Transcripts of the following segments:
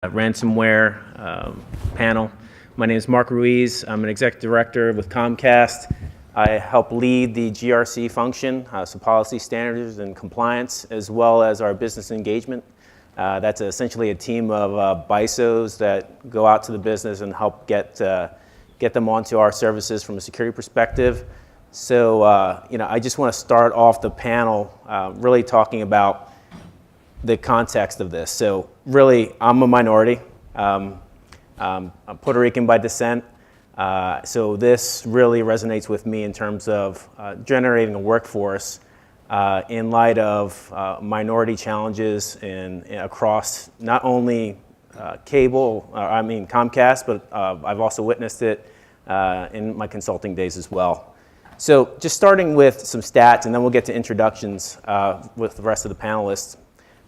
Ransomware panel. My name is Mark Ruiz. I'm an executive director with Comcast. I help lead the GRC function, so policy standards and compliance, as well as our business engagement. That's essentially a team of BISOs that go out to the business and help get them onto our services from a security perspective. So, I just want to start off the panel really talking about the context of this. So really, I'm a minority. I'm Puerto Rican by descent. So this really resonates with me in terms of generating a workforce in light of minority challenges across not only Comcast, but I've also witnessed it in my consulting days as well. So just starting with some stats, and then we'll get to introductions with the rest of the panelists.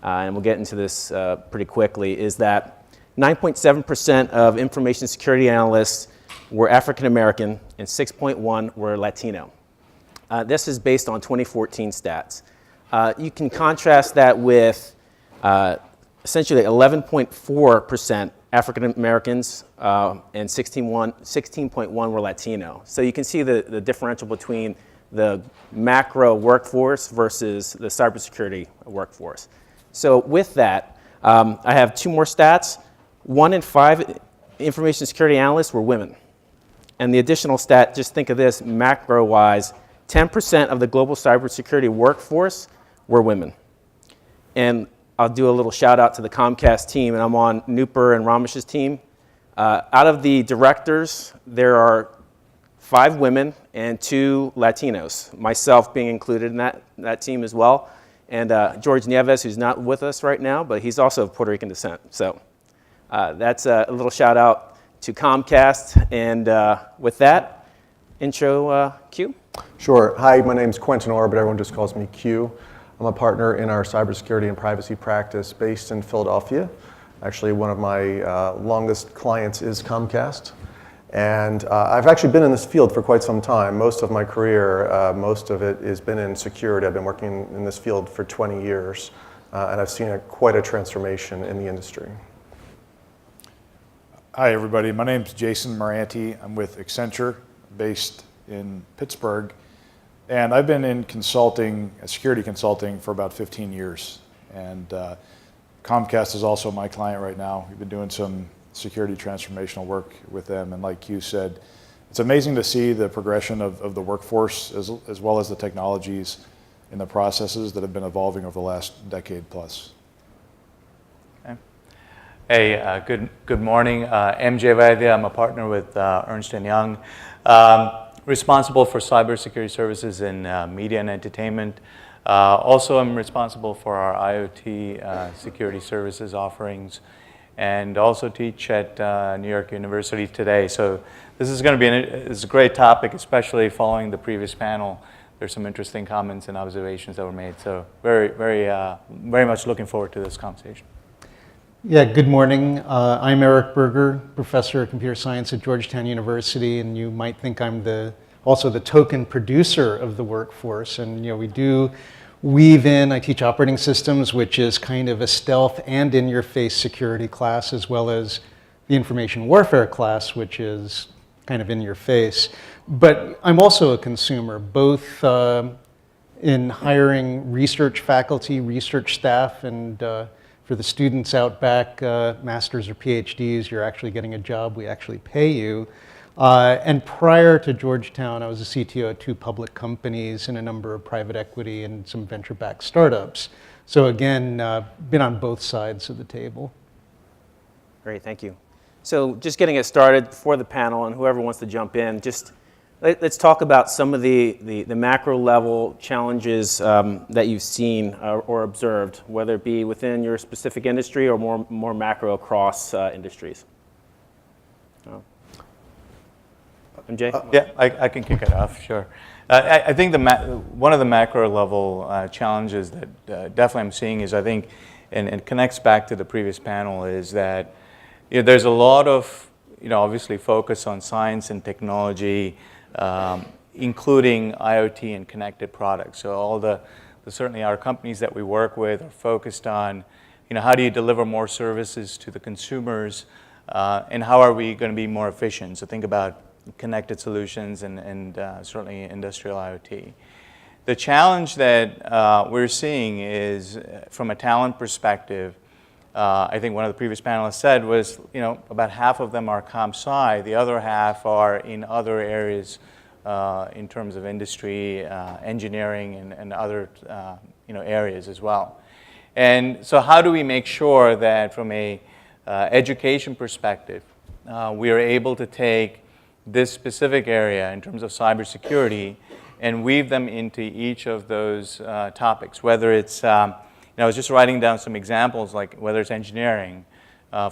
And we'll get into this pretty quickly, is that 9.7% of information security analysts were African American and 6.1% were Latino. This is based on 2014 stats. You can contrast that with essentially 11.4% African Americans and 16.1% were Latino. So you can see the differential between the macro workforce versus the cybersecurity workforce. So with that, I have two more stats. 1 in 5 information security analysts were women. And the additional stat, just think of this macro-wise, 10% of the global cybersecurity workforce were women. And I'll do a little shout out to the Comcast team, and I'm on Nupur and Ramesh's team. Out of the directors, there are 5 women and 2 Latinos, myself being included in that team as well. And George Nieves, who's not with us right now, but he's also of Puerto Rican descent. So that's a little shout out to Comcast. And with that, intro, Q. Sure. Hi, my name's Quentin Orr, but everyone just calls me Q. I'm a partner in our cybersecurity and privacy practice based in Philadelphia. Actually, one of my longest clients is Comcast. And I've actually been in this field for quite some time. Most of my career, most of it has been in security. I've been working in this field for 20 years, and I've seen quite a transformation in the industry. Hi, everybody. My name's Jason Merante. I'm with Accenture, based in Pittsburgh. And I've been in consulting, security consulting, for about 15 years. And Comcast is also my client right now. We've been doing some security transformational work with them, and like Q said, it's amazing to see the progression of the workforce as well as the technologies and the processes that have been evolving over the last decade plus. Okay. Hey, good morning. MJ Vaisya, I'm a partner with Ernst & Young, responsible for cybersecurity services in media and entertainment. Also, I'm responsible for our IoT security services offerings, and also teach at New York University today. So this is going to be it's a great topic, especially following the previous panel. There's some interesting comments and observations that were made. So very much looking forward to this conversation. Yeah, good morning. I'm Eric Berger, professor of computer science at Georgetown University, and you might think I'm also the token producer of the workforce. And we do weave in, I teach operating systems, which is kind of a stealth and in-your-face security class, as well as the information warfare class, which is kind of in your face. But I'm also a consumer, both in hiring research faculty, research staff, and for the students out back, masters or PhDs, you're actually getting a job, we actually pay you. And prior to Georgetown, I was a CTO at 2 public companies and a number of private equity and some venture-backed startups. So again, been on both sides of the table. Great, thank you. So just getting it started for the panel, and whoever wants to jump in, just let's talk about some of the macro level challenges that you've seen or observed, whether it be within your specific industry or more macro across industries. MJ? Yeah, I can kick it off, sure. I think one of the macro level challenges that definitely I'm seeing is, I think, and it connects back to the previous panel, is that there's a lot of, obviously focus on science and technology, including IoT and connected products. So all certainly our companies that we work with are focused on, how do you deliver more services to the consumers, and how are we going to be more efficient? So think about connected solutions and certainly industrial IoT. The challenge that we're seeing is, from a talent perspective, I think one of the previous panelists said was, about half of them are comp sci, the other half are in other areas in terms of industry, engineering, and other areas as well. And so how do we make sure that from a education perspective, we are able to take this specific area in terms of cybersecurity and weave them into each of those topics, whether it's, I was just writing down some examples, like whether it's engineering,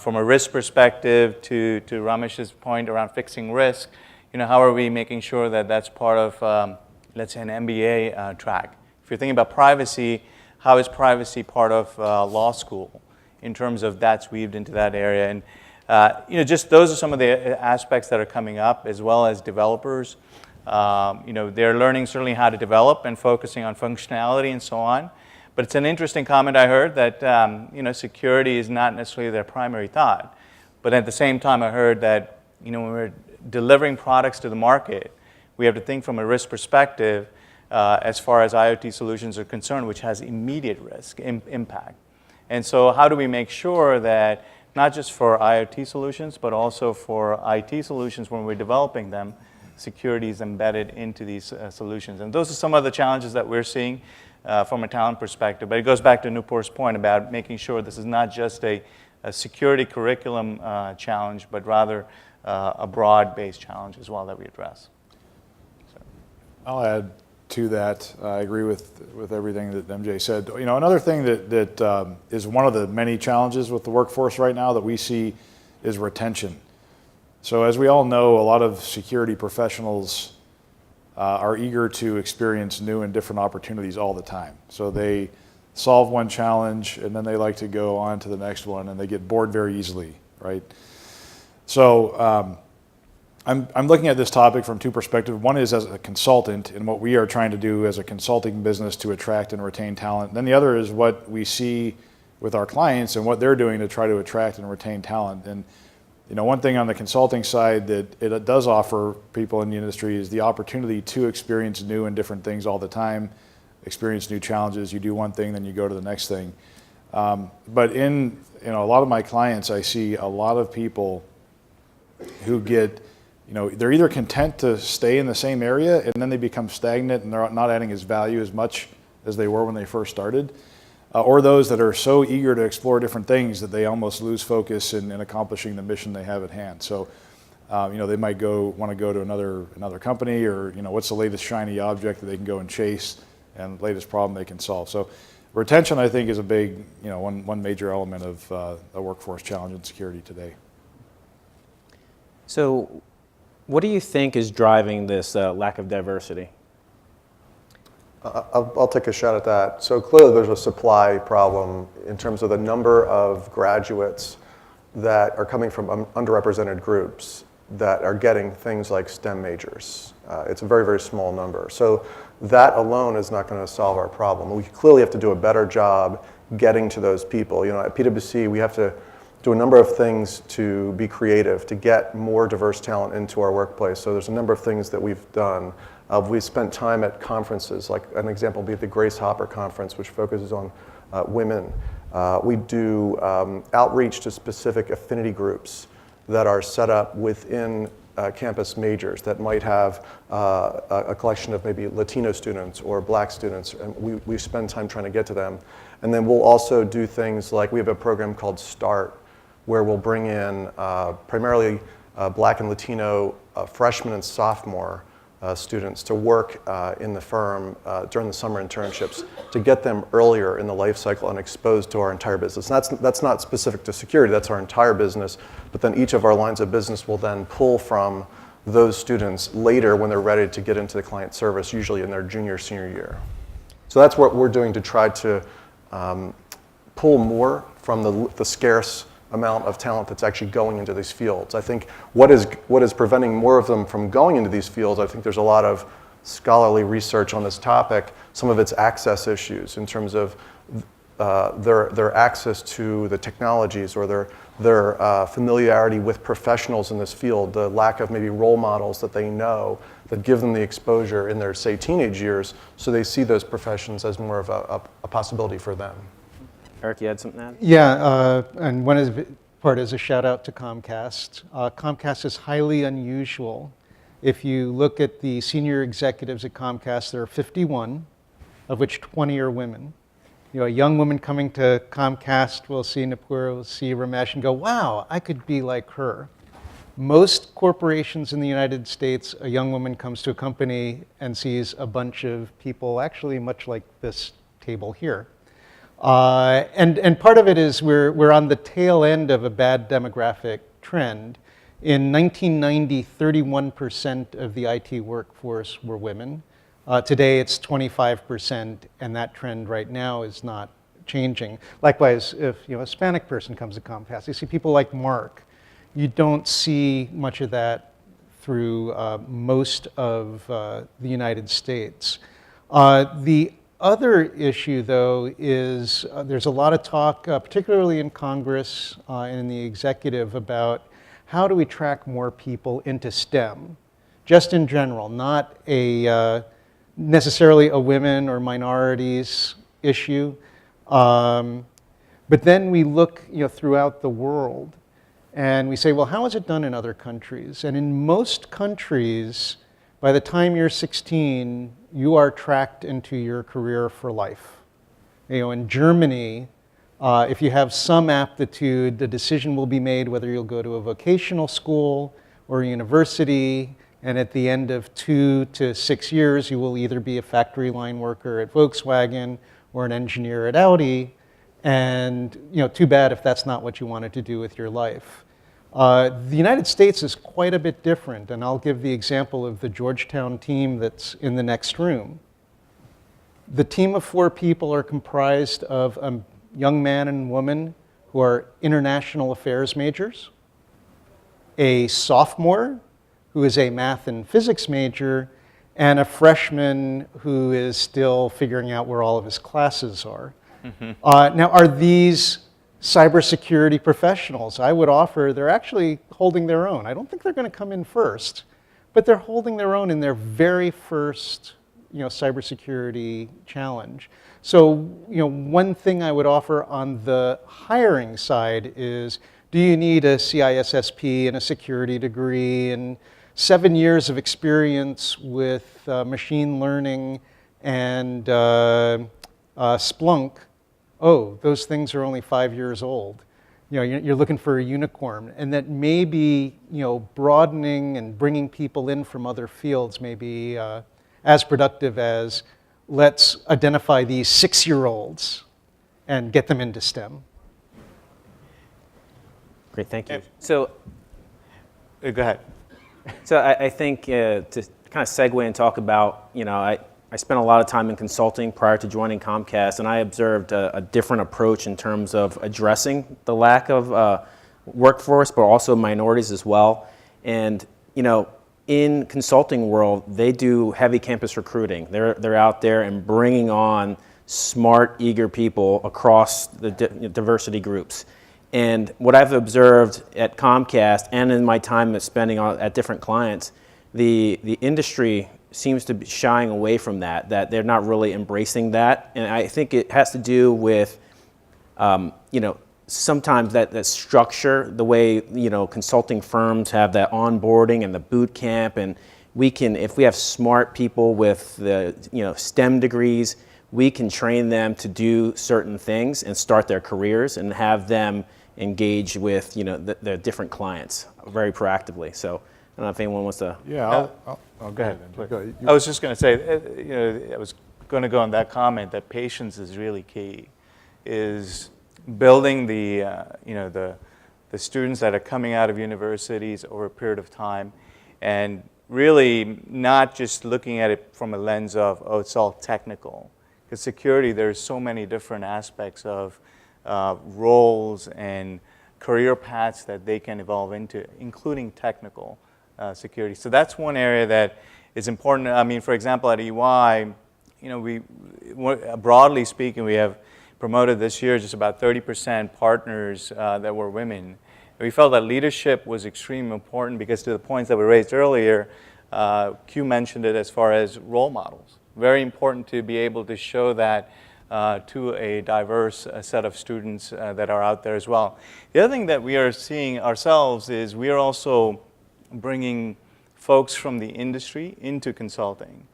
from a risk perspective to Ramesh's point around fixing risk, how are we making sure that that's part of, let's say, an MBA track? If you're thinking about privacy, how is privacy part of law school in terms of that's weaved into that area? And just those are some of the aspects that are coming up, as well as developers. They're learning certainly how to develop and focusing on functionality and so on. But it's an interesting comment I heard that security is not necessarily their primary thought. But at the same time, I heard that when we're delivering products to the market, we have to think from a risk perspective as far as IoT solutions are concerned, which has immediate risk impact. And so how do we make sure that not just for IoT solutions, but also for IT solutions when we're developing them, security is embedded into these solutions? And those are some of the challenges that we're seeing from a talent perspective. But it goes back to Nupor's point about making sure this is not just a security curriculum challenge, but rather a broad-based challenge as well that we address. So. I'll add to that. I agree with everything that MJ said. Another thing that is one of the many challenges with the workforce right now that we see is retention. So as we all know, a lot of security professionals are eager to experience new and different opportunities all the time. So they solve one challenge and then they like to go on to the next one, and they get bored very easily, right? So I'm looking at this topic from two perspectives. One is as a consultant and what we are trying to do as a consulting business to attract and retain talent. Then the other is what we see with our clients and what they're doing to try to attract and retain talent. And one thing on the consulting side that it does offer people in the industry is the opportunity to experience new and different things all the time, experience new challenges. You do one thing, then you go to the next thing. But in a lot of my clients, I see a lot of people who get, they're either content to stay in the same area and then they become stagnant and they're not adding as value as much as they were when they first started, or those that are so eager to explore different things that they almost lose focus in accomplishing the mission they have at hand. So, they might want to go to another company, or what's the latest shiny object that they can go and chase and the latest problem they can solve. So, retention, I think, is a big, one major element of a workforce challenge in security today. So what do you think is driving this lack of diversity? I'll take a shot at that. So clearly there's a supply problem in terms of the number of graduates that are coming from underrepresented groups that are getting things like STEM majors. It's a very, very small number. So that alone is not going to solve our problem. We clearly have to do a better job getting to those people. At PwC, we have to do a number of things to be creative, to get more diverse talent into our workplace. So there's a number of things that we've done. We've spent time at conferences, like an example would be the Grace Hopper Conference, which focuses on women. We do outreach to specific affinity groups that are set up within campus majors that might have a collection of maybe Latino students or Black students, and we spend time trying to get to them. And then we'll also do things like, we have a program called START, where we'll bring in primarily Black and Latino freshmen and sophomore students to work in the firm during the summer internships to get them earlier in the life cycle and exposed to our entire business. And that's not specific to security, that's our entire business, but then each of our lines of business will then pull from those students later when they're ready to get into the client service, usually in their junior, senior year. So that's what we're doing to try to pull more from the scarce amount of talent that's actually going into these fields. I think what is preventing more of them from going into these fields, I think there's a lot of scholarly research on this topic. Some of it's access issues in terms of their access to the technologies or their familiarity with professionals in this field, the lack of maybe role models that they know that give them the exposure in their, say, teenage years, so they see those professions as more of a possibility for them. Eric, you had something to add? Yeah, and part is a shout out to Comcast. Comcast is highly unusual. If you look at the senior executives at Comcast, there are 51, of which 20 are women. You know, a young woman coming to Comcast will see Nupur, will see Ramesh and go, wow, I could be like her. Most corporations in the United States, a young woman comes to a company and sees a bunch of people, actually much like this table here. And part of it is we're on the tail end of a bad demographic trend. In 1990, 31% of the IT workforce were women. Today it's 25%, and that trend right now is not changing. Likewise, if a Hispanic person comes to Comcast, you see people like Mark. You don't see much of that through most of the United States. The other issue, though, is there's a lot of talk, particularly in Congress and in the executive, about how do we track more people into STEM, just in general, not necessarily a women or minorities issue. But then we look throughout the world, and we say, well, how is it done in other countries? And in most countries, by the time you're 16, you are tracked into your career for life. In Germany, if you have some aptitude, the decision will be made whether you'll go to a vocational school or a university, and at the end of 2 to 6 years, you will either be a factory line worker at Volkswagen or an engineer at Audi. And too bad if that's not what you wanted to do with your life. The United States is quite a bit different, and I'll give the example of the Georgetown team that's in the next room. The team of 4 people are comprised of a young man and woman who are international affairs majors, a sophomore who is a math and physics major, and a freshman who is still figuring out where all of his classes are. Now, are these cybersecurity professionals? I would offer they're actually holding their own. I don't think they're going to come in first, but they're holding their own in their very first cybersecurity challenge. So one thing I would offer on the hiring side is, do you need a CISSP and a security degree and 7 years of experience with machine learning and Splunk? Oh, those things are only 5 years old. You're looking for a unicorn, and that maybe broadening and bringing people in from other fields may be as productive as let's identify these 6-year-olds and get them into STEM. Great, thank you. So, Go ahead. So I think to kind of segue and talk about, I spent a lot of time in consulting prior to joining Comcast, and I observed a different approach in terms of addressing the lack of workforce, but also minorities as well. And in consulting world, they do heavy campus recruiting. They're out there and bringing on smart, eager people across the diversity groups. And what I've observed at Comcast and in my time spending at different clients, the industry seems to be shying away from that they're not really embracing that. And I think it has to do with, sometimes that structure, the way, consulting firms have that onboarding and the boot camp, and if we have smart people with the, STEM degrees, we can train them to do certain things and start their careers and have them engage with, the different clients very proactively. So I don't know if anyone wants to. Yeah, go ahead. I was just going to say, I was going to go on that comment that patience is really key. Is building the students that are coming out of universities over a period of time, and really not just looking at it from a lens of, oh, it's all technical. Because security, there's so many different aspects of roles and career paths that they can evolve into, including technical security. So that's one area that is important. I mean, for example, at EY, we broadly speaking, we have promoted this year just about 30% partners that were women. And we felt that leadership was extremely important because to the points that were raised earlier, Q mentioned it as far as role models. Very important to be able to show that to a diverse set of students that are out there as well. The other thing that we are seeing ourselves is we are also bringing folks from the industry into consulting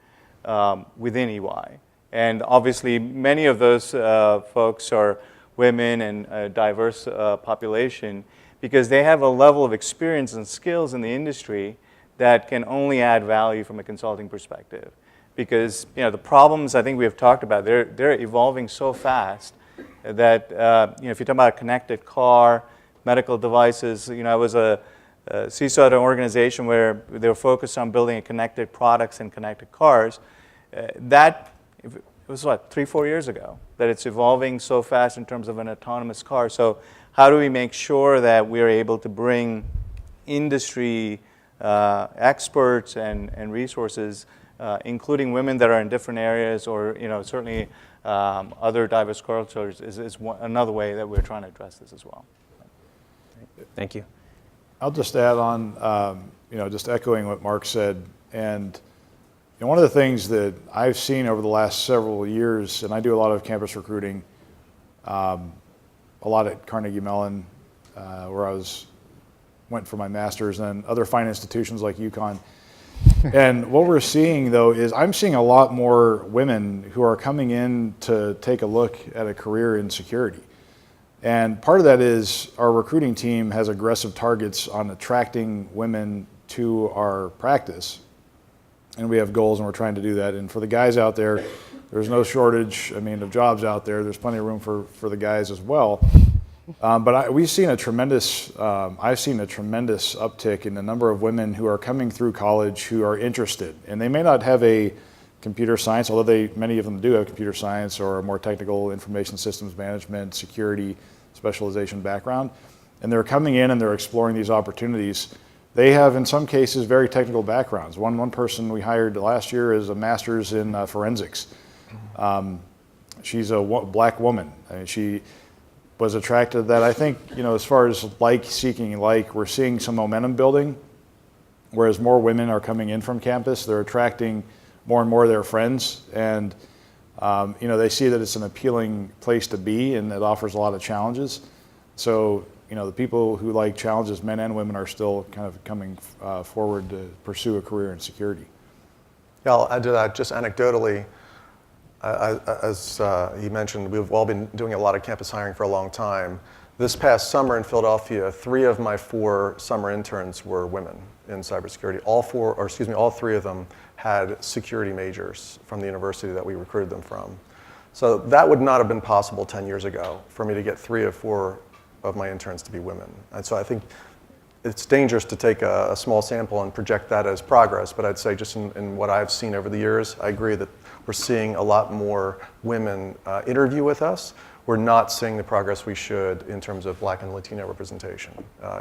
within EY. And obviously, many of those folks are women and a diverse population because they have a level of experience and skills in the industry that can only add value from a consulting perspective. Because the problems I think we have talked about, they're evolving so fast that if you're talking about a connected car, medical devices, I was a CISO at an organization where they were focused on building connected products and connected cars. That it was 3-4 years ago that it's evolving so fast in terms of an autonomous car. So how do we make sure that we're able to bring industry experts and resources, including women that are in different areas, or certainly other diverse cultures, is another way that we're trying to address this as well. Thank you. I'll just add on, just echoing what Mark said, and one of the things that I've seen over the last several years, and I do a lot of campus recruiting, a lot at Carnegie Mellon, where I went for my master's, and other fine institutions like UConn. And what we're seeing, though, is I'm seeing a lot more women who are coming in to take a look at a career in security. And part of that is our recruiting team has aggressive targets on attracting women to our practice. And we have goals, and we're trying to do that. And for the guys out there, there's no shortage, of jobs out there. There's plenty of room for the guys as well. But I've seen a tremendous uptick in the number of women who are coming through college who are interested. And they may not have a computer science, although many of them do have computer science or a more technical information systems management, security, specialization background. And they're coming in and they're exploring these opportunities. They have, in some cases, very technical backgrounds. One person we hired last year is a master's in forensics. She's a black woman. She was attracted to that. I think, as far as seeking, we're seeing some momentum building, whereas more women are coming in from campus. They're attracting more and more of their friends, and they see that it's an appealing place to be, and it offers a lot of challenges. So, the people who like challenges, men and women, are still kind of coming forward to pursue a career in security. Yeah, I'll add to that just anecdotally. As he mentioned, we've all been doing a lot of campus hiring for a long time. This past summer in Philadelphia, 3 of my 4 summer interns were women in cybersecurity. All 3 of them had security majors from the university that we recruited them from. So that would not have been possible 10 years ago for me to get 3 of 4 of my interns to be women. And so I think it's dangerous to take a small sample and project that as progress, but I'd say just in what I've seen over the years, I agree that we're seeing a lot more women interview with us. We're not seeing the progress we should in terms of Black and Latino representation,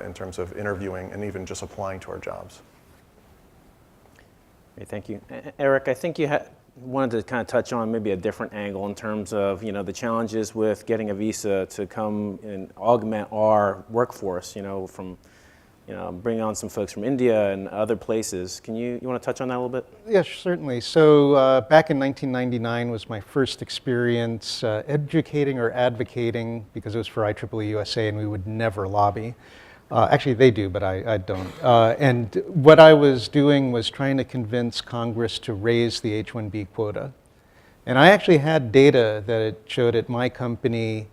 in terms of interviewing and even just applying to our jobs. Great, thank you. Eric, I think you wanted to kind of touch on maybe a different angle in terms of the challenges with getting a visa to come and augment our workforce, from bringing on some folks from India and other places. You want to touch on that a little bit? Yes, certainly. So back in 1999 was my first experience educating or advocating, because it was for IEEE USA and we would never lobby. Actually, they do, but I don't. And what I was doing was trying to convince Congress to raise the H-1B quota. And I actually had data that it showed at my company,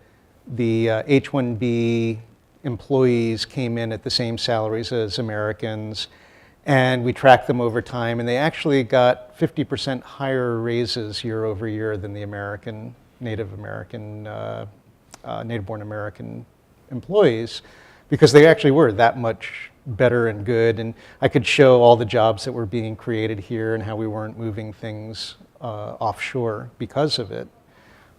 the H-1B employees came in at the same salaries as Americans, and we tracked them over time, and they actually got 50% higher raises year over year than the native-born American employees, because they actually were that much better and good. And I could show all the jobs that were being created here and how we weren't moving things offshore because of it.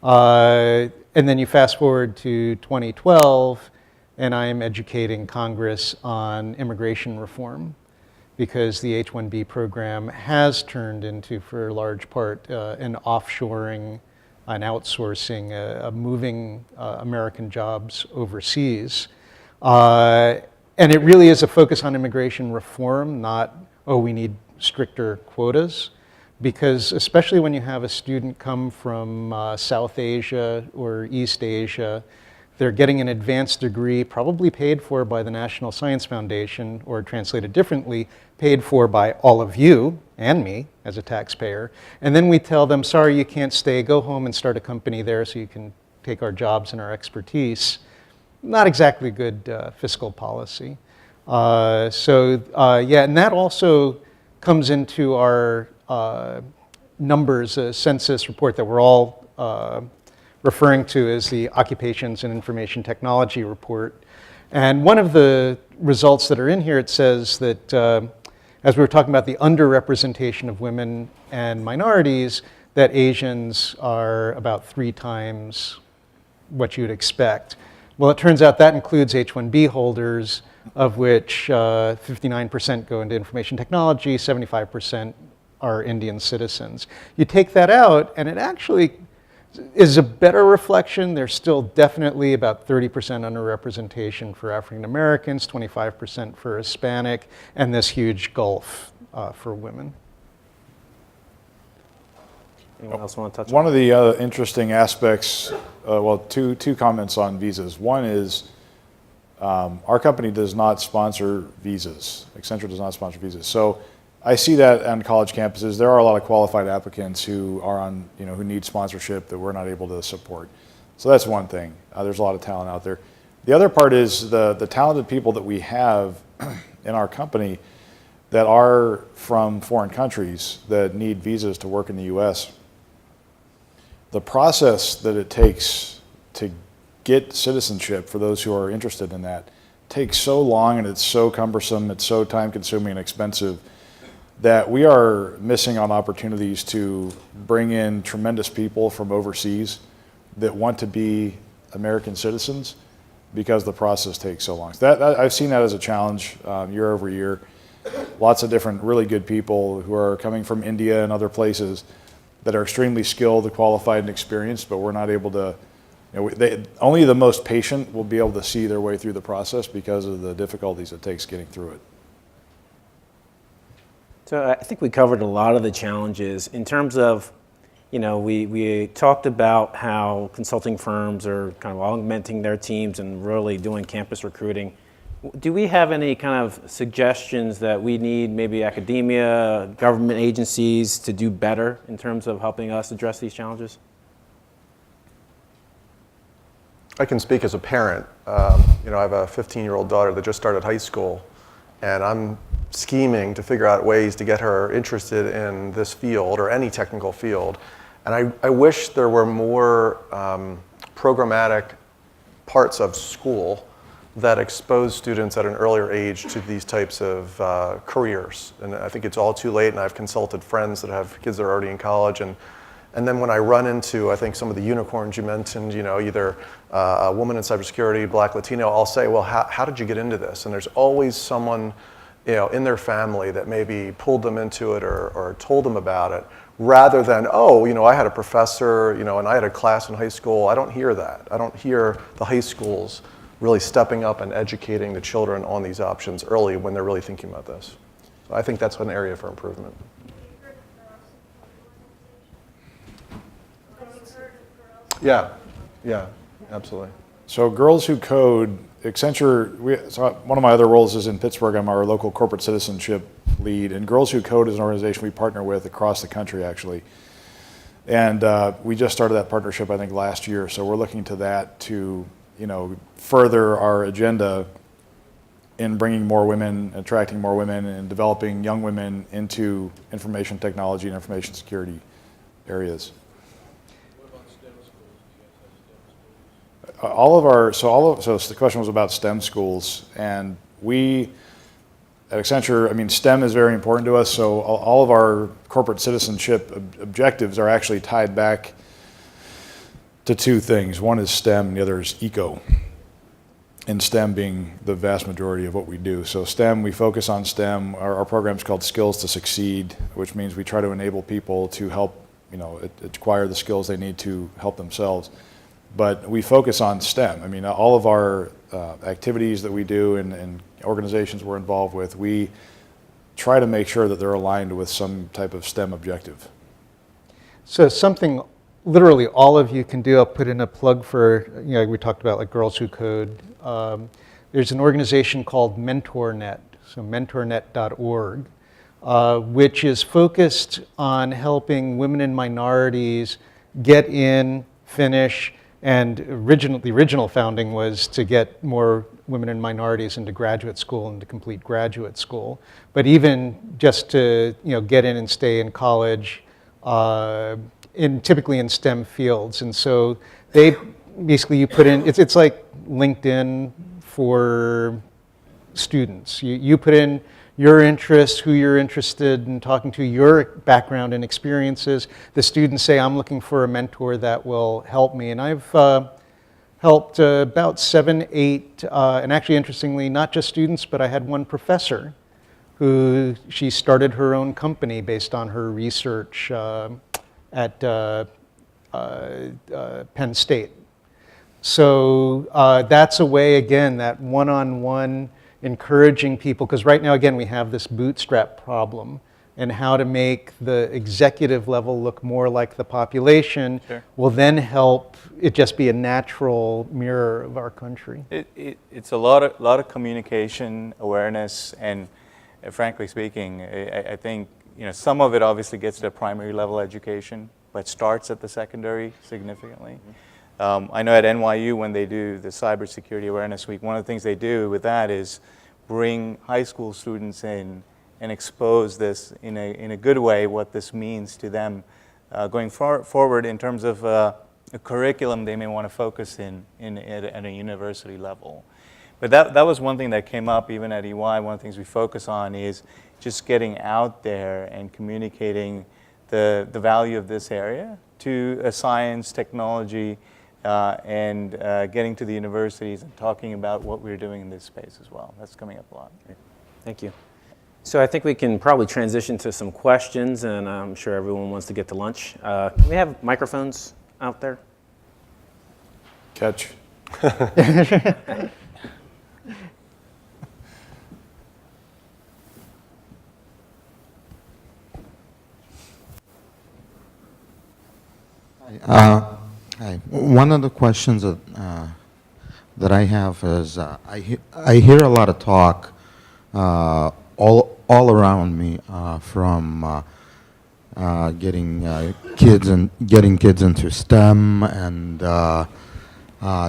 And then you fast forward to 2012, and I am educating Congress on immigration reform, because the H-1B program has turned into, for a large part, an offshoring and outsourcing, moving American jobs overseas. And it really is a focus on immigration reform, not, oh, we need stricter quotas. Because especially when you have a student come from South Asia or East Asia, they're getting an advanced degree, probably paid for by the National Science Foundation, or translated differently, paid for by all of you and me as a taxpayer. And then we tell them, sorry, you can't stay, go home and start a company there so you can take our jobs and our expertise. Not exactly good fiscal policy. Yeah, and that also comes into our numbers, a census report that we're all referring to as the Occupations and Information Technology Report. And one of the results that are in here, it says that, as we were talking about the underrepresentation of women and minorities, that Asians are about 3 times what you'd expect. Well, it turns out that includes H-1B holders, of which 59% go into information technology, 75% are Indian citizens. You take that out, and it actually is a better reflection. There's still definitely about 30% underrepresentation for African Americans, 25% for Hispanic, and this huge gulf for women. Anyone else want to touch on? One of the other interesting aspects, well, two comments on visas. One is our company does not sponsor visas. Accenture does not sponsor visas. So I see that on college campuses. There are a lot of qualified applicants who are on, who need sponsorship that we're not able to support. So that's one thing. There's a lot of talent out there. The other part is the talented people that we have in our company that are from foreign countries that need visas to work in the U.S. The process that it takes to get citizenship for those who are interested in that takes so long, and it's so cumbersome, it's so time-consuming and expensive, that we are missing on opportunities to bring in tremendous people from overseas that want to be American citizens because the process takes so long. So I've seen that as a challenge year over year. Lots of different really good people who are coming from India and other places that are extremely skilled, qualified, and experienced, but we're not able to, only the most patient will be able to see their way through the process because of the difficulties it takes getting through it. So I think we covered a lot of the challenges in terms of, we talked about how consulting firms are kind of augmenting their teams and really doing campus recruiting. Do we have any kind of suggestions that we need, maybe academia, government agencies, to do better in terms of helping us address these challenges? I can speak as a parent. I have a 15-year-old daughter that just started high school, and I'm scheming to figure out ways to get her interested in this field or any technical field. And I wish there were more programmatic parts of school that expose students at an earlier age to these types of careers. And I think it's all too late, and I've consulted friends that have kids that are already in college. And then when I run into, I think, some of the unicorns you mentioned, either a woman in cybersecurity, Black, Latino, I'll say, well, how did you get into this? And there's always someone in their family that maybe pulled them into it or told them about it, rather than, I had a professor, and I had a class in high school. I don't hear that. I don't hear the high schools really stepping up and educating the children on these options early when they're really thinking about this. So I think that's an area for improvement. Yeah, absolutely. So Girls Who Code, Accenture, one of my other roles is in Pittsburgh. I'm our local corporate citizenship lead, and Girls Who Code is an organization we partner with across the country, actually. And we just started that partnership, I think, last year. So we're looking to that to, further our agenda in bringing more women, attracting more women, and developing young women into information technology and information security areas. So the question was about STEM schools, and we at Accenture, STEM is very important to us, so all of our corporate citizenship objectives are actually tied back to 2 things. One is STEM, and the other is eco, and STEM being the vast majority of what we do. So STEM, we focus on STEM. Our program's called Skills to Succeed, which means we try to enable people to help acquire the skills they need to help themselves. But we focus on STEM. I mean, all of our activities that we do and organizations we're involved with, we try to make sure that they're aligned with some type of STEM objective. So something literally all of you can do, I'll put in a plug for, we talked about like Girls Who Code. There's an organization called MentorNet, so mentornet.org, which is focused on helping women and minorities get in, finish, and the original founding was to get more women and minorities into graduate school and to complete graduate school. But even just to get in and stay in college, typically in STEM fields. And so they basically, you put in, it's like LinkedIn for students. You put in your interests, who you're interested in talking to, your background and experiences. The students say, I'm looking for a mentor that will help me. And I've helped about 7, 8, and actually interestingly, not just students, but I had one professor who she started her own company based on her research at Penn State. So that's a way, again, that one-on-one encouraging people, because right now, again, we have this bootstrap problem, and how to make the executive level look more like the population will then help it just be a natural mirror of our country. It's a lot of communication, awareness, and frankly speaking, I think some of it obviously gets to the primary level education, but starts at the secondary significantly. I know at NYU when they do the Cybersecurity Awareness Week, one of the things they do with that is bring high school students in and expose this in a good way, what this means to them going forward in terms of a curriculum they may want to focus at a university level. But that was one thing that came up even at EY. One of the things we focus on is just getting out there and communicating the value of this area to science, technology, and getting to the universities and talking about what we're doing in this space as well. That's coming up a lot. Great. Thank you. So I think we can probably transition to some questions, and I'm sure everyone wants to get to lunch. Can we have microphones out there? Catch. Hi. One of the questions that I have is I hear a lot of talk all around me from getting kids into STEM and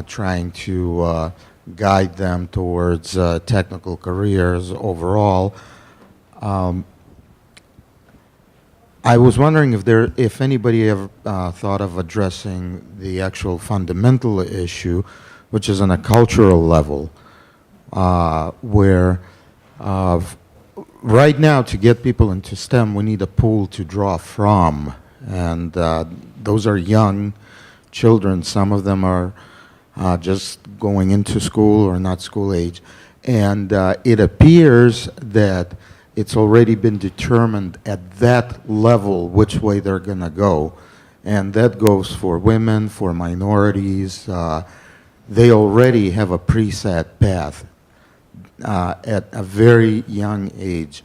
trying to guide them towards technical careers overall. I was wondering if anybody ever thought of addressing the actual fundamental issue, which is on a cultural level, where right now to get people into STEM, we need a pool to draw from, and those are young children. Some of them are just going into school or not school age, and it appears that it's already been determined at that level which way they're going to go. And that goes for women, for minorities. They already have a preset path at a very young age.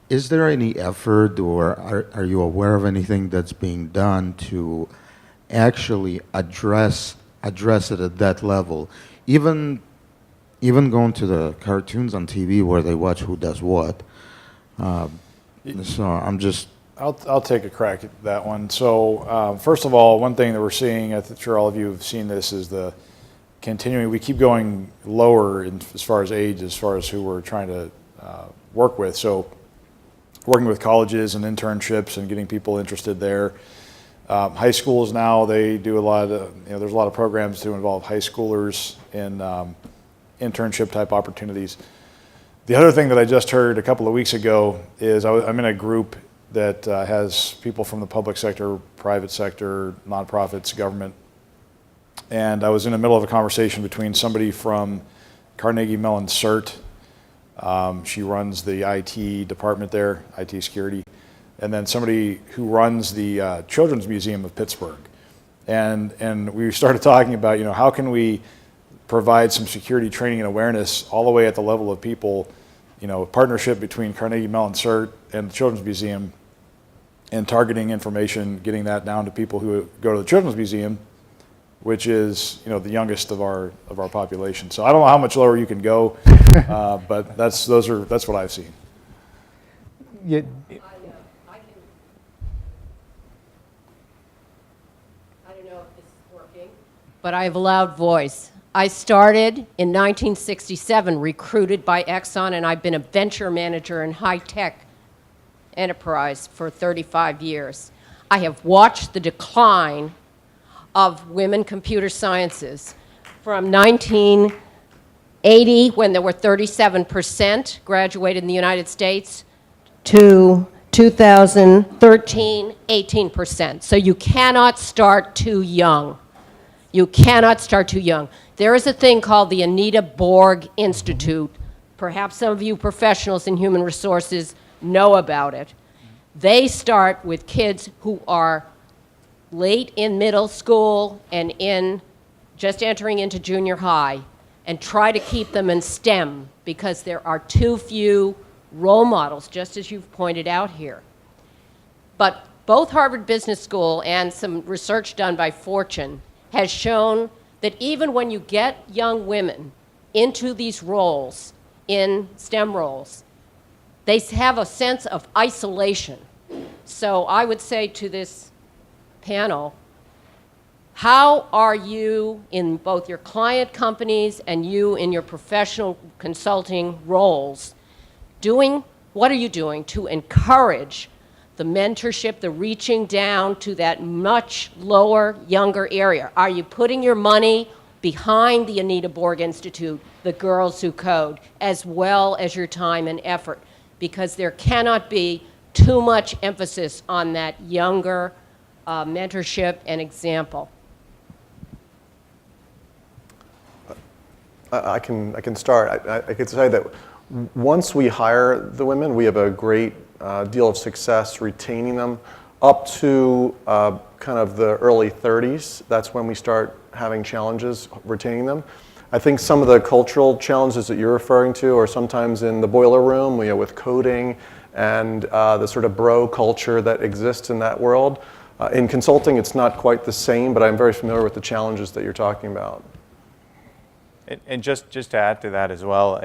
Is there any effort, or are you aware of anything that's being done to actually address it at that level? Even going to the cartoons on TV where they watch who does what. So I'm just... I'll take a crack at that one. So first of all, one thing that we're seeing, I'm sure all of you have seen this, is the continuing, we keep going lower as far as age, as far as who we're trying to work with. So working with colleges and internships and getting people interested there. High schools now, they do a lot of, there's a lot of programs to involve high schoolers in internship type opportunities. The other thing that I just heard a couple of weeks ago is I'm in a group that has people from the public sector, private sector, nonprofits, government, and I was in the middle of a conversation between somebody from Carnegie Mellon CERT. She runs the IT department there, IT security, and then somebody who runs the Children's Museum of Pittsburgh. And we started talking about, how can we provide some security training and awareness all the way at the level of people, a partnership between Carnegie Mellon CERT and the Children's Museum, and targeting information, getting that down to people who go to the Children's Museum, which is the youngest of our population. So I don't know how much lower you can go, but that's what I've seen. Yeah, I don't know if this is working, but I have a loud voice. I started in 1967, recruited by Exxon, and I've been a venture manager in high-tech enterprise for 35 years. I have watched the decline of women computer sciences from 1980, when there were 37% graduated in the United States, to 2013, 18%. So you cannot start too young. You cannot start too young. There is a thing called the Anita Borg Institute. Perhaps some of you professionals in human resources know about it. They start with kids who are late in middle school and just entering into junior high, and try to keep them in STEM because there are too few role models, just as you've pointed out here. But both Harvard Business School and some research done by Fortune has shown that even when you get young women into these roles, in STEM roles, they have a sense of isolation. So I would say to this panel, how are you in both your client companies and you in your professional consulting roles what are you doing to encourage the mentorship, the reaching down to that much lower, younger area? Are you putting your money behind the Anita Borg Institute, the Girls Who Code, as well as your time and effort? Because there cannot be too much emphasis on that younger mentorship and example. I can start. I could say that once we hire the women, we have a great deal of success retaining them up to kind of the early 30s. That's when we start having challenges retaining them. I think some of the cultural challenges that you're referring to are sometimes in the boiler room, with coding and the sort of bro culture that exists in that world. In consulting, it's not quite the same, but I'm very familiar with the challenges that you're talking about. And just to add to that as well,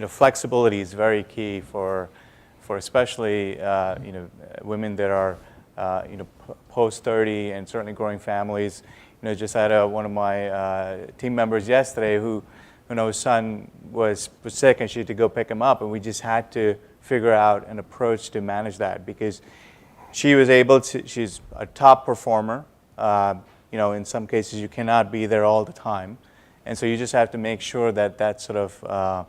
flexibility is very key for especially women that are post 30 and certainly growing families. Just had one of my team members yesterday who his son was sick and she had to go pick him up, and we just had to figure out an approach to manage that because she was able to. She's a top performer. In some cases you cannot be there all the time. And so you just have to make sure that that's sort of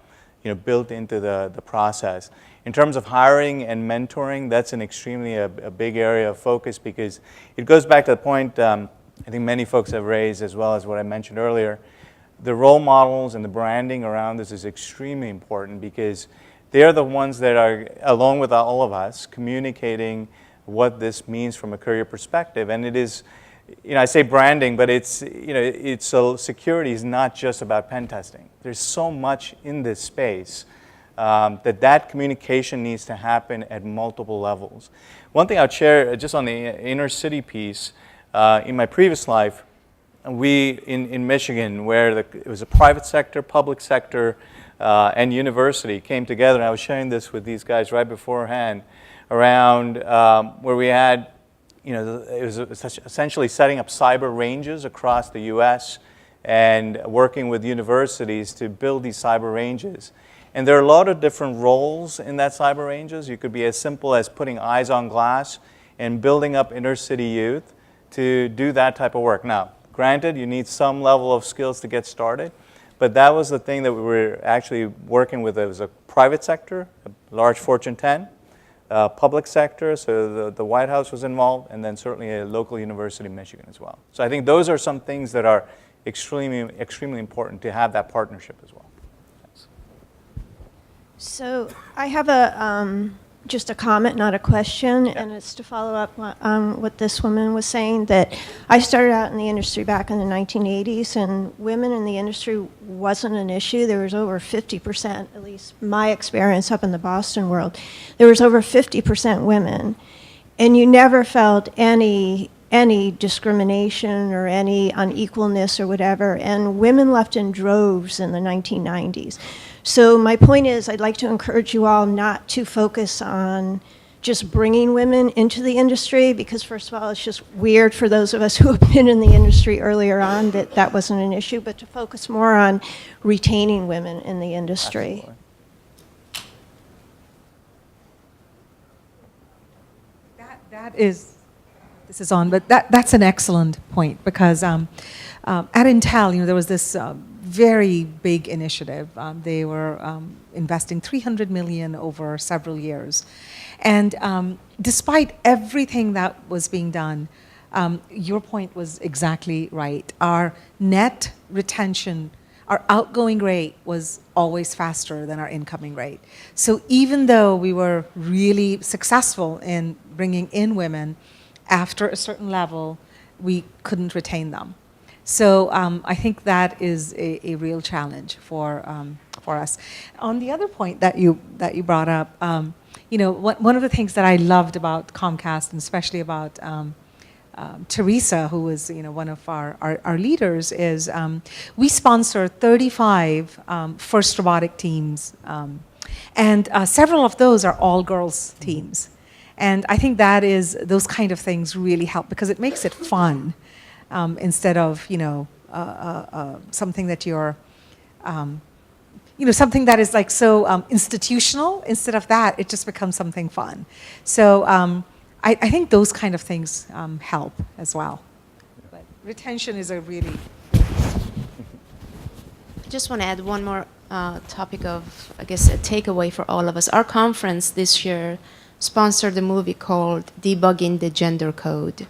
built into the process. In terms of hiring and mentoring, that's an extremely a big area of focus because it goes back to the point I think many folks have raised, as well as what I mentioned earlier. The role models and the branding around this is extremely important because they're the ones that are, along with all of us, communicating what this means from a career perspective. And it is, I say branding, but so security is not just about pen testing. There's so much in this space that communication needs to happen at multiple levels. One thing I'll share just on the inner city piece, in my previous life, in Michigan, where it was a private sector, public sector, and university came together, and I was sharing this with these guys right beforehand, around where we had, it was essentially setting up cyber ranges across the U.S. and working with universities to build these cyber ranges. And there are a lot of different roles in that cyber ranges. You could be as simple as putting eyes on glass and building up inner city youth to do that type of work. Now, granted, you need some level of skills to get started, but that was the thing that we were actually working with. It was a private sector, a large Fortune 10, public sector, so the White House was involved, and then certainly a local university in Michigan as well. So I think those are some things that are extremely important to have that partnership as well. Thanks. So I have a just a comment, not a question, and it's to follow up on what this woman was saying, that I started out in the industry back in the 1980s, and women in the industry wasn't an issue. There was over 50%, at least my experience up in the Boston world, there was over 50% women, and you never felt any discrimination or any unequalness or whatever, and women left in droves in the 1990s. So my point is, I'd like to encourage you all not to focus on just bringing women into the industry, because first of all, it's just weird for those of us who have been in the industry earlier on that that wasn't an issue, but to focus more on retaining women in the industry. Absolutely. This is on, but that's an excellent point, because at Intel, there was this very big initiative. They were investing $300 million over several years. And despite everything that was being done, your point was exactly right. Our net retention, our outgoing rate was always faster than our incoming rate. So even though we were really successful in bringing in women, after a certain level, we couldn't retain them. So I think that is a real challenge for us. On the other point that you brought up, one of the things that I loved about Comcast, and especially about Teresa, who was one of our leaders, is we sponsor 35 FIRST robotic teams, and several of those are all girls teams. And I think those kind of things really help, because it makes it fun. Instead of something that you're something that is like so institutional. Instead of that, it just becomes something fun. So I think those kind of things help as well. But retention is a really I just want to add one more topic of, I guess, a takeaway for all of us. Our conference this year sponsored a movie called Debugging the Gender Code.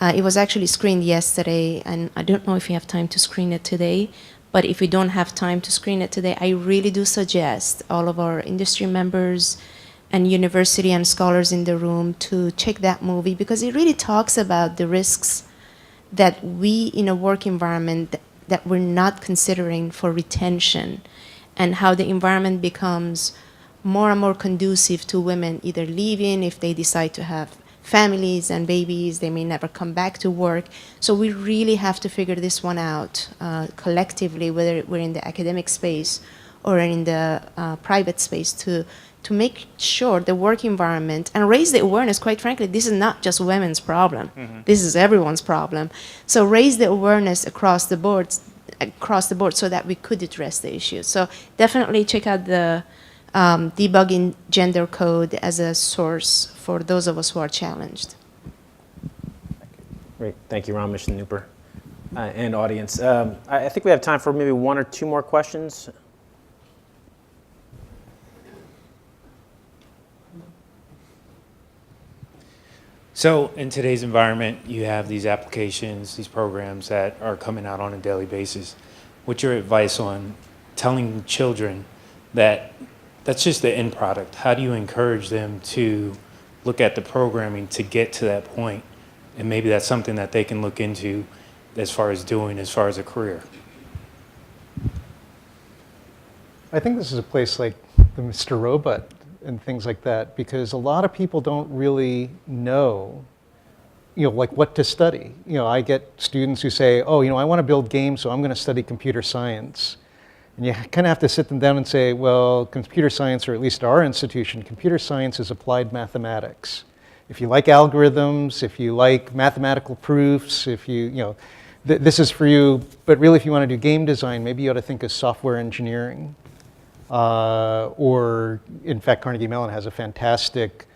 It was actually screened yesterday, and I don't know if you have time to screen it today, but if we don't have time to screen it today, I really do suggest all of our industry members and university and scholars in the room to check that movie, because it really talks about the risks that we in a work environment that we're not considering for retention, and how the environment becomes more and more conducive to women either leaving if they decide to have families and babies, they may never come back to work. So we really have to figure this one out collectively, whether we're in the academic space or in the private space, to make sure the work environment, and raise the awareness. Quite frankly, this is not just women's problem. Mm-hmm. This is everyone's problem. So raise the awareness across the board so that we could address the issue. So definitely check out the Debugging Gender Code as a source for those of us who are challenged. Great. Thank you, Ramesh and Nooper, and audience. I think we have time for maybe one or two more questions. So in today's environment, you have these applications, these programs that are coming out on a daily basis. What's your advice on telling children that that's just the end product? How do you encourage them to look at the programming to get to that point? And maybe that's something that they can look into as far as a career. I think this is a place like the Mr. Robot and things like that, because a lot of people don't really know, like what to study. I get students who say, I want to build games, so I'm going to study computer science. And you kind of have to sit them down and say, well, computer science, or at least our institution, computer science is applied mathematics. If you like algorithms, if you like mathematical proofs, if this is for you. But really, if you want to do game design, maybe you ought to think of software engineering. Or, in fact, Carnegie Mellon has a fantastic,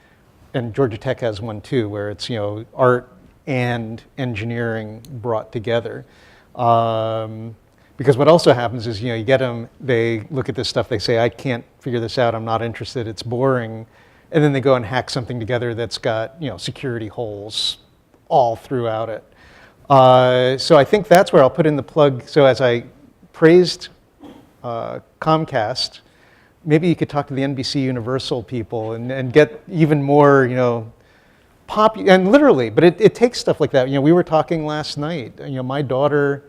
and Georgia Tech has one too, where it's, art and engineering brought together. Because what also happens is, you get them, they look at this stuff, they say, I can't figure this out, I'm not interested, it's boring. And then they go and hack something together that's got, security holes all throughout it. So I think that's where I'll put in the plug. So as I praised Comcast, maybe you could talk to the NBC Universal people and get even more, you know, and literally, but it takes stuff like that. You know, we were talking last night, you know, my daughter,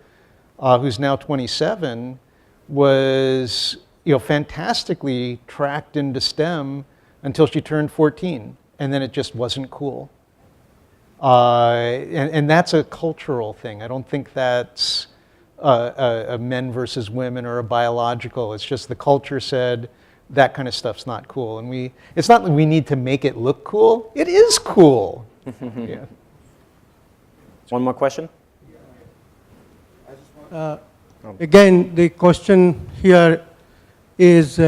who's now 27, was, you know, fantastically tracked into STEM until she turned 14, and then it just wasn't cool. And that's a cultural thing. I don't think that's a men versus women or a biological. It's just the culture said that kind of stuff's not cool. And it's not that we need to make it look cool. It is cool. Yeah. One more question? Again, the question here is,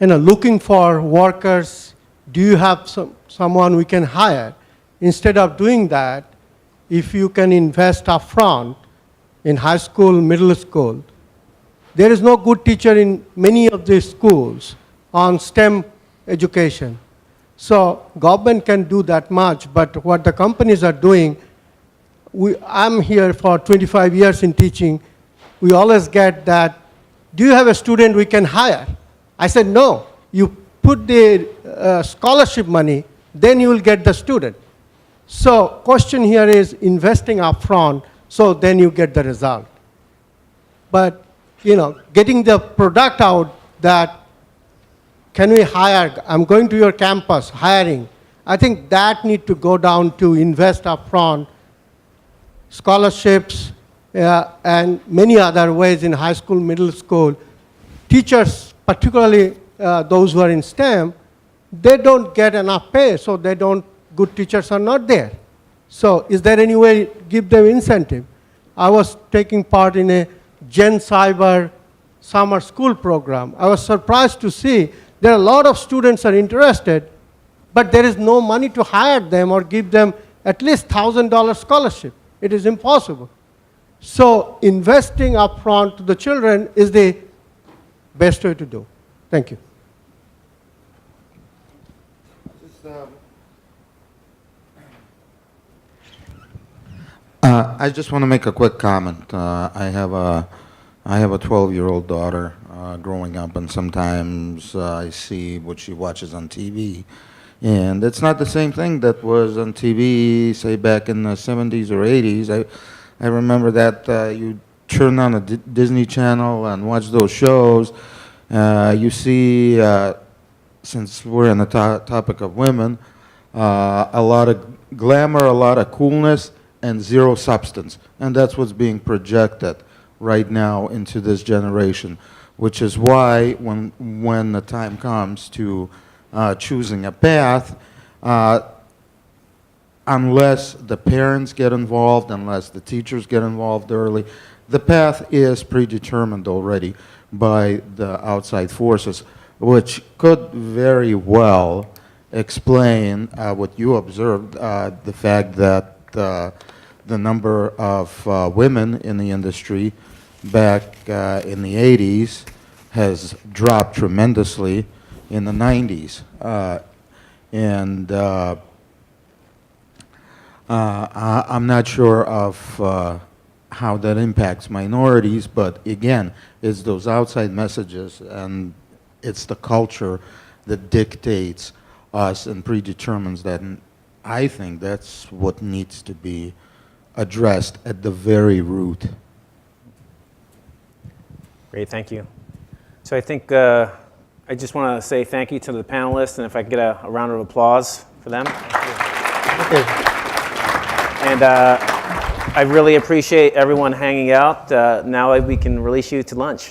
looking for workers, do you have someone we can hire? Instead of doing that, if you can invest upfront in high school, middle school, there is no good teacher in many of these schools on STEM education. So government can do that much, but what the companies are doing, I'm here for 25 years in teaching, we always get that, do you have a student we can hire? I said, no, you put the scholarship money, then you will get the student. So question here is investing upfront, so then you get the result. But, you know, getting the product out that, can we hire, I'm going to your campus, hiring, I think that need to go down to invest upfront, scholarships, and many other ways in high school, middle school. Teachers, particularly those who are in STEM, they don't get enough pay, so good teachers are not there. So is there any way to give them incentive? I was taking part in a Gen Cyber summer school program. I was surprised to see there are a lot of students are interested, but there is no money to hire them or give them at least $1,000 scholarship. It is impossible. So investing upfront to the children is the best way to do. Thank you. I just want to make a quick comment. I have a 12-year-old daughter growing up, and sometimes I see what she watches on TV, and it's not the same thing that was on TV, say back in the 70s or 80s. I remember that you turn on a Disney Channel and watch those shows. You see, since we're on the topic of women, a lot of glamour, a lot of coolness, and zero substance. And that's what's being projected right now into this generation, which is why when the time comes to choosing a path, unless the parents get involved, unless the teachers get involved early, the path is predetermined already by the outside forces, which could very well explain what you observed, the fact that the number of women in the industry back in the 80s has dropped tremendously in the 90s. I'm not sure of how that impacts minorities, but again, it's those outside messages, and it's the culture that dictates us and predetermines that. And I think that's what needs to be addressed at the very root. Great, thank you. So I think I just want to say thank you to the panelists, and if I could get a round of applause for them. Thank you. And I really appreciate everyone hanging out. Now we can release you to lunch.